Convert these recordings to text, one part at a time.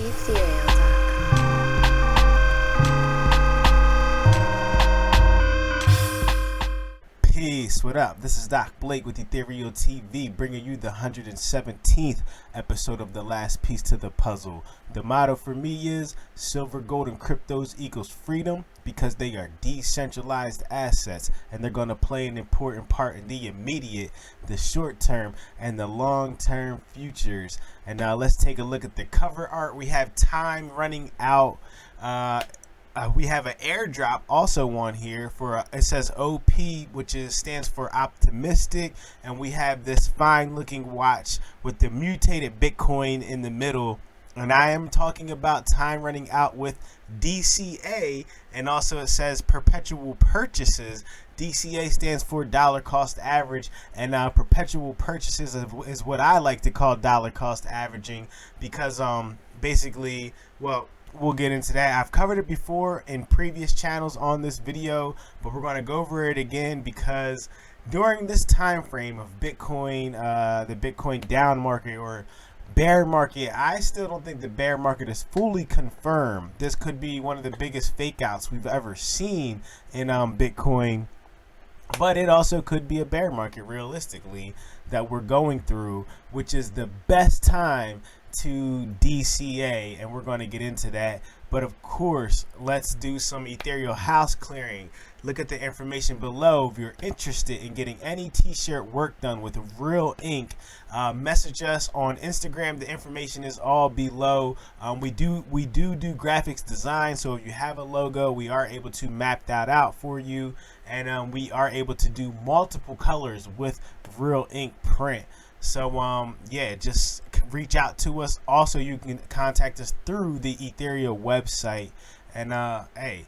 Peace, what up? This is Doc Blake with Ethereal TV, bringing you the 117th episode of The Last Piece to the Puzzle. The motto for me is silver, gold, and cryptos equals freedom because they are decentralized assets and they're going to play an important part in the immediate, the short term, and the long term futures. And now let's take a look at the cover art. We have time running out. We have an airdrop also on here for it says OP, which stands for optimistic, and we have this fine looking watch with the mutated Bitcoin in the middle. And I am talking about time running out with DCA, and also it says Perpetual Purchases. DCA stands for dollar cost average, and Perpetual Purchases is what I like to call dollar cost averaging because basically, well, we'll get into that. I've covered it before in previous channels on this video, but we're going to go over it again because during this time frame of Bitcoin, the Bitcoin down market or bear market, I still don't think the bear market is fully confirmed. This could be one of the biggest fake outs we've ever seen in Bitcoin, but it also could be a bear market realistically that we're going through, which is the best time to DCA, and we're going to get into that. But of course, let's do some ethereal house clearing. Look at the information below if you're interested in getting any t-shirt work done with real ink. Message us on Instagram. The information is all below. We do graphics design, so if you have a logo, we are able to map that out for you, and we are able to do multiple colors with real ink print. So yeah, just reach out to us. Also, you can contact us through the Ethereal website. And hey,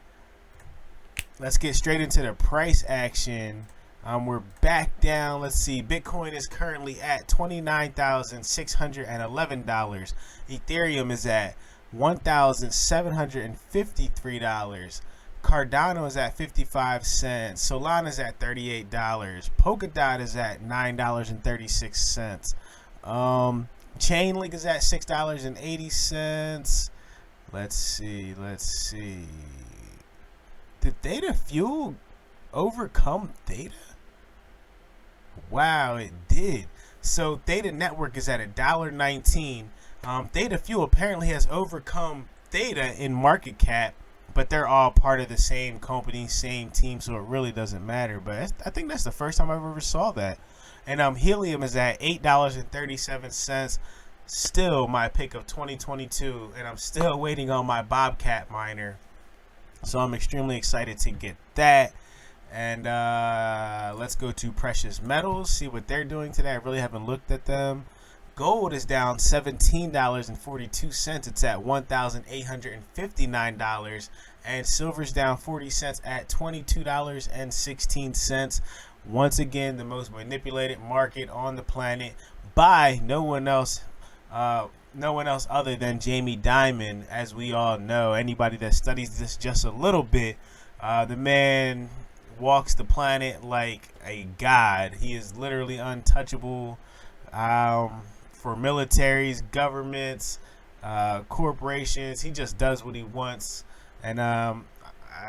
let's get straight into the price action. We're back down. Let's see. Bitcoin is currently at $29,611. Ethereum is at $1,753. Cardano is at 55 cents. Solana is at $38. Polkadot is at $9.36. Chainlink is at $6.80. Let's see. Did Theta Fuel overcome Theta? Wow, it did. So Theta Network is at $1.19. Theta Fuel apparently has overcome Theta in market cap, but they're all part of the same company, same team, so it really doesn't matter. But I think that's the first time I've ever saw that. And Helium is at $8.37. Still my pick of 2022, and I'm still waiting on my Bobcat miner. So I'm extremely excited to get that. And let's go to precious metals, see what they're doing today. I really haven't looked at them. Gold is down $17.42. It's at $1,859. And silver's down 40 cents at $22.16. Once again, the most manipulated market on the planet by no one else other than Jamie Dimon, as we all know. Anybody that studies this just a little bit, the man walks the planet like a god. He is literally untouchable. For militaries, governments, corporations, he just does what he wants. And I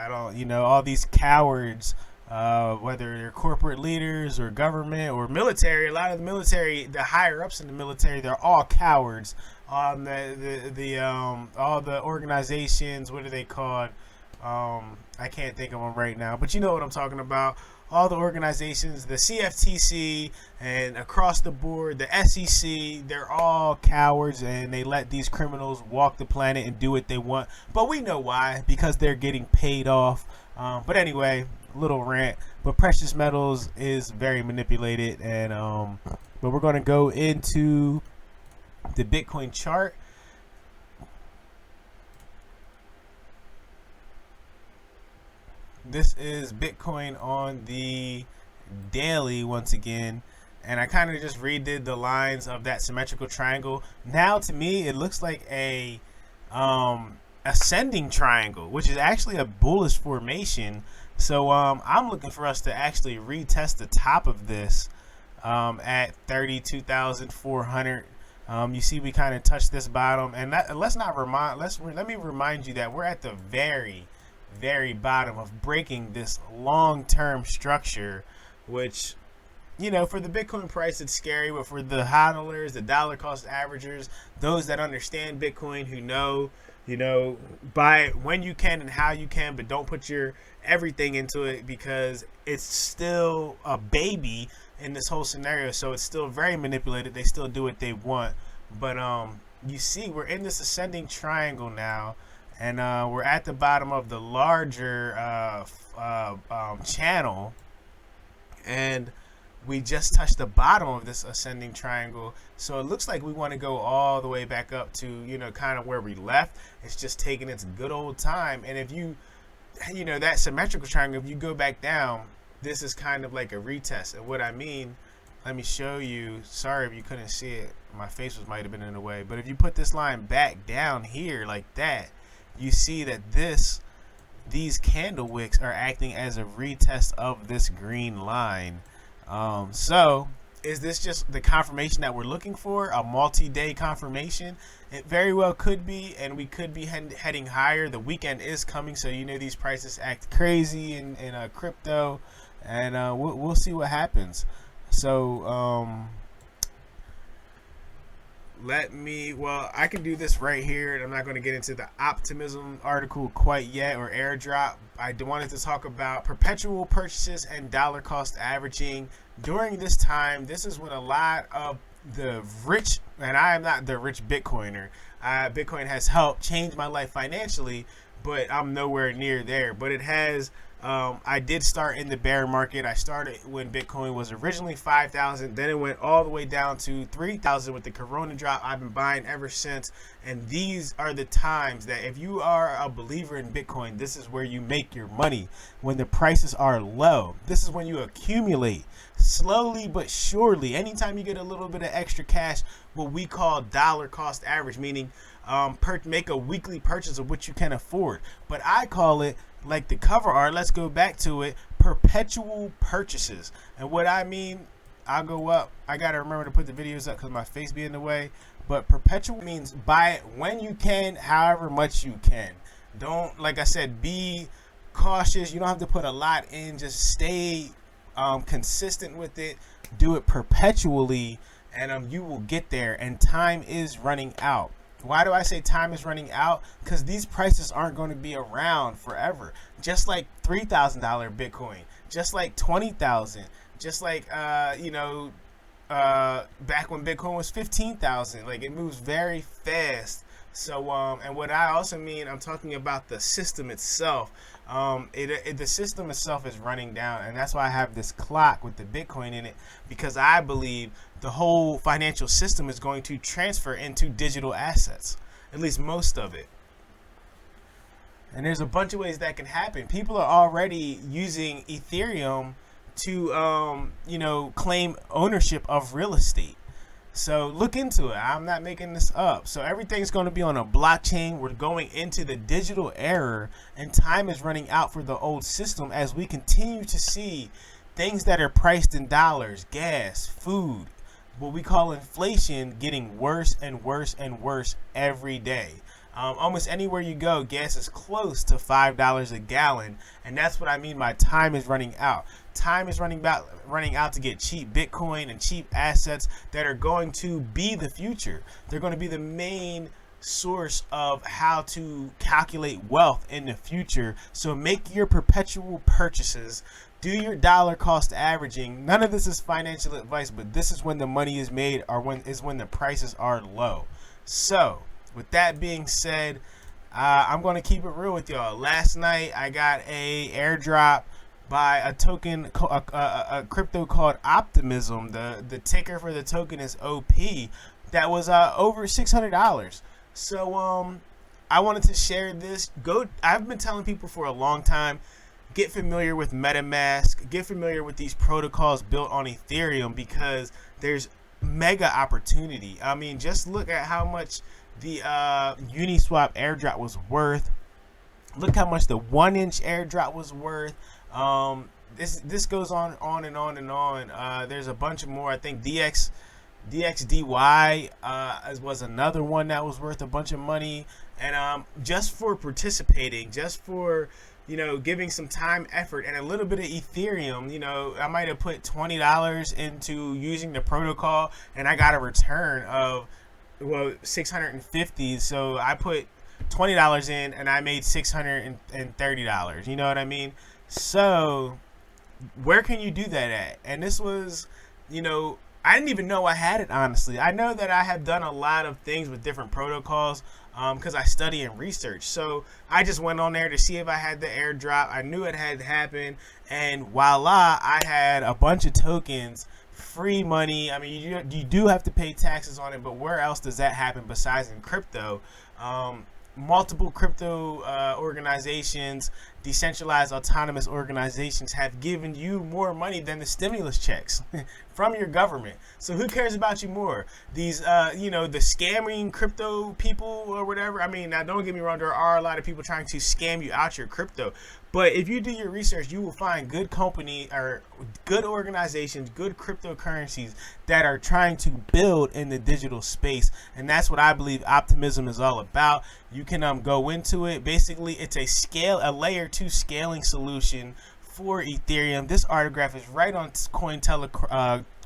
don't, all these cowards, whether they're corporate leaders or government or military, a lot of the military, the higher ups in the military, they're all cowards. All the organizations, what are they called? I can't think of them right now, but you know what I'm talking about. All the organizations, the CFTC, and across the board, the SEC, they're all cowards, and they let these criminals walk the planet and do what they want. But we know why, because they're getting paid off. But anyway, little rant. But precious metals is very manipulated, and but we're going to go into the Bitcoin chart. This is Bitcoin on the daily once again, and I kind of just redid the lines of that symmetrical triangle. Now to me it looks like a ascending triangle, which is actually a bullish formation. So I'm looking for us to actually retest the top of this at 32,400. You see, we kind of touched this bottom, and let me remind you that we're at the very, very bottom of breaking this long-term structure, which, for the Bitcoin price, it's scary, but for the hodlers, the dollar cost averagers, those that understand Bitcoin, who know, buy it when you can and how you can, but don't put your everything into it because it's still a baby in this whole scenario. So it's still very manipulated. They still do what they want. But you see, we're in this ascending triangle now, and we're at the bottom of the larger channel, and we just touched the bottom of this ascending triangle. So it looks like we want to go all the way back up to, kind of where we left. It's just taking its good old time. And if that symmetrical triangle, if you go back down, this is kind of like a retest. And what I mean, let me show you. Sorry if you couldn't see it. My face might have been in the way. But if you put this line back down here like that, you see that these candle wicks are acting as a retest of this green line. So is this just the confirmation that we're looking for, a multi-day confirmation? It very well could be, and we could be heading higher. The weekend is coming, so these prices act crazy in crypto, and we'll see what happens. So I can do this right here, and I'm not going to get into the optimism article quite yet, or airdrop. I wanted to talk about perpetual purchases and dollar cost averaging. During this time, this is when a lot of the rich, and I am not the rich Bitcoiner. Bitcoin has helped change my life financially, but I'm nowhere near there. But it has. I did start in the bear market. I started when Bitcoin was originally 5,000. Then it went all the way down to 3,000 with the Corona drop. I've been buying ever since. And these are the times that if you are a believer in Bitcoin, this is where you make your money. When the prices are low, this is when you accumulate slowly but surely. Anytime you get a little bit of extra cash, what we call dollar cost average, meaning make a weekly purchase of what you can afford. But I call it, like the cover art, let's go back to it, perpetual purchases. And what I mean, I'll go up. I got to remember to put the videos up because my face be in the way. But perpetual means buy it when you can, however much you can. Don't, like I said, be cautious. You don't have to put a lot in. Just stay consistent with it. Do it perpetually, and you will get there. And time is running out. Why do I say time is running out? Because these prices aren't going to be around forever. Just like $3,000 Bitcoin, just like 20,000, just like back when Bitcoin was 15,000. Like, it moves very fast. So and what I also mean, I'm talking about the system itself. The system itself is running down, and that's why I have this clock with the Bitcoin in it, because I believe the whole financial system is going to transfer into digital assets, at least most of it. And there's a bunch of ways that can happen. People are already using Ethereum to claim ownership of real estate. So look into it. I'm not making this up. So everything's going to be on a blockchain. We're going into the digital era, and time is running out for the old system as we continue to see things that are priced in dollars, gas, food, what we call inflation, getting worse and worse and worse every day. Almost anywhere you go, gas is close to $5 a gallon, and that's what I mean by time is running out. Time is running out to get cheap Bitcoin and cheap assets that are going to be the future. They're going to be the main source of how to calculate wealth in the future. So make your perpetual purchases. Do your dollar cost averaging. None of this is financial advice, but this is when the money is made, or when the prices are low. So with that being said, I'm going to keep it real with y'all. Last night I got a airdrop by a token, a crypto called Optimism. The ticker for the token is OP. That was over $600. So I wanted to share this. I've been telling people for a long time, get familiar with MetaMask, get familiar with these protocols built on Ethereum, because there's mega opportunity. I mean, just look at how much the Uniswap airdrop was worth. Look how much the 1-inch airdrop was worth. This goes on and on and on. There's a bunch more. I think DXDY was another one that was worth a bunch of money. And just for participating, just for giving some time, effort, and a little bit of Ethereum, I might have put $20 into using the protocol, and I got a return of 650. So I put $20 in, and I made $630. You know what I mean? So where can you do that at? And this was, I didn't even know I had it, honestly. I know that I have done a lot of things with different protocols because I study and research. So I just went on there to see if I had the airdrop. I knew it had happened, and voila, I had a bunch of tokens, free money. I mean, you do have to pay taxes on it, but where else does that happen besides in crypto? Multiple crypto organizations, decentralized autonomous organizations have given you more money than the stimulus checks from your government. So who cares about you more? These, the scamming crypto people or whatever. I mean, now don't get me wrong, there are a lot of people trying to scam you out your crypto. But if you do your research, you will find good company or good organizations, good cryptocurrencies that are trying to build in the digital space. And that's what I believe optimism is all about. You can go into it. Basically, it's a layer 2 scaling solution for Ethereum. This article is right on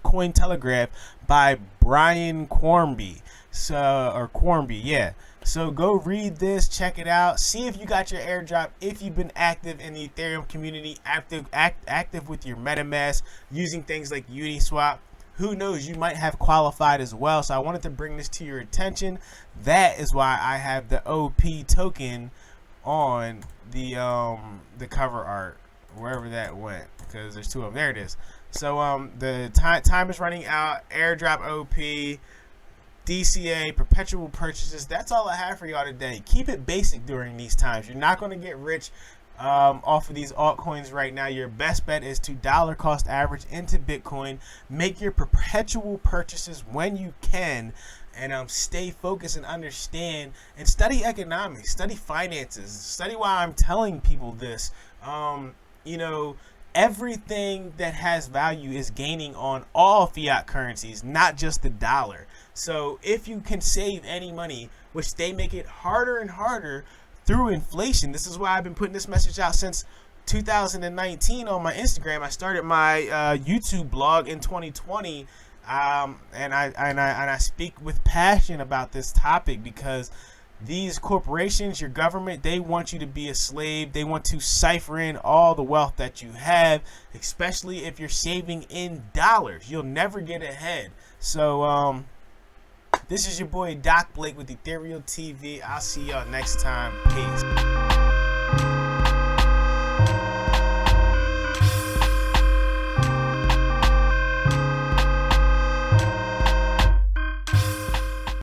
Cointelegraph by Brian Quarmby. Quarmby, yeah. So go read this, check it out, see if you got your airdrop, if you've been active in the Ethereum community, active with your MetaMask, using things like Uniswap. Who knows, you might have qualified as well. So I wanted to bring this to your attention. That is why I have the OP token on the cover art, wherever that went, because there's two of them. There it is. So the time is running out. Airdrop OP, DCA, Perpetual Purchases. That's all I have for y'all today. Keep it basic during these times. You're not going to get rich off of these altcoins right now. Your best bet is to dollar cost average into Bitcoin. Make your perpetual purchases when you can, and stay focused and understand and study economics, study finances, study why I'm telling people this. Everything that has value is gaining on all fiat currencies, not just the dollar. So if you can save any money, which they make it harder and harder through inflation. This is why I've been putting this message out since 2019 on my Instagram. I started my YouTube blog in 2020, and I speak with passion about this topic because these corporations, your government, they want you to be a slave. They want to cipher in all the wealth that you have, especially if you're saving in dollars. You'll never get ahead. So this is your boy Doc Blake with Ethereal TV. I'll see y'all next time. Peace.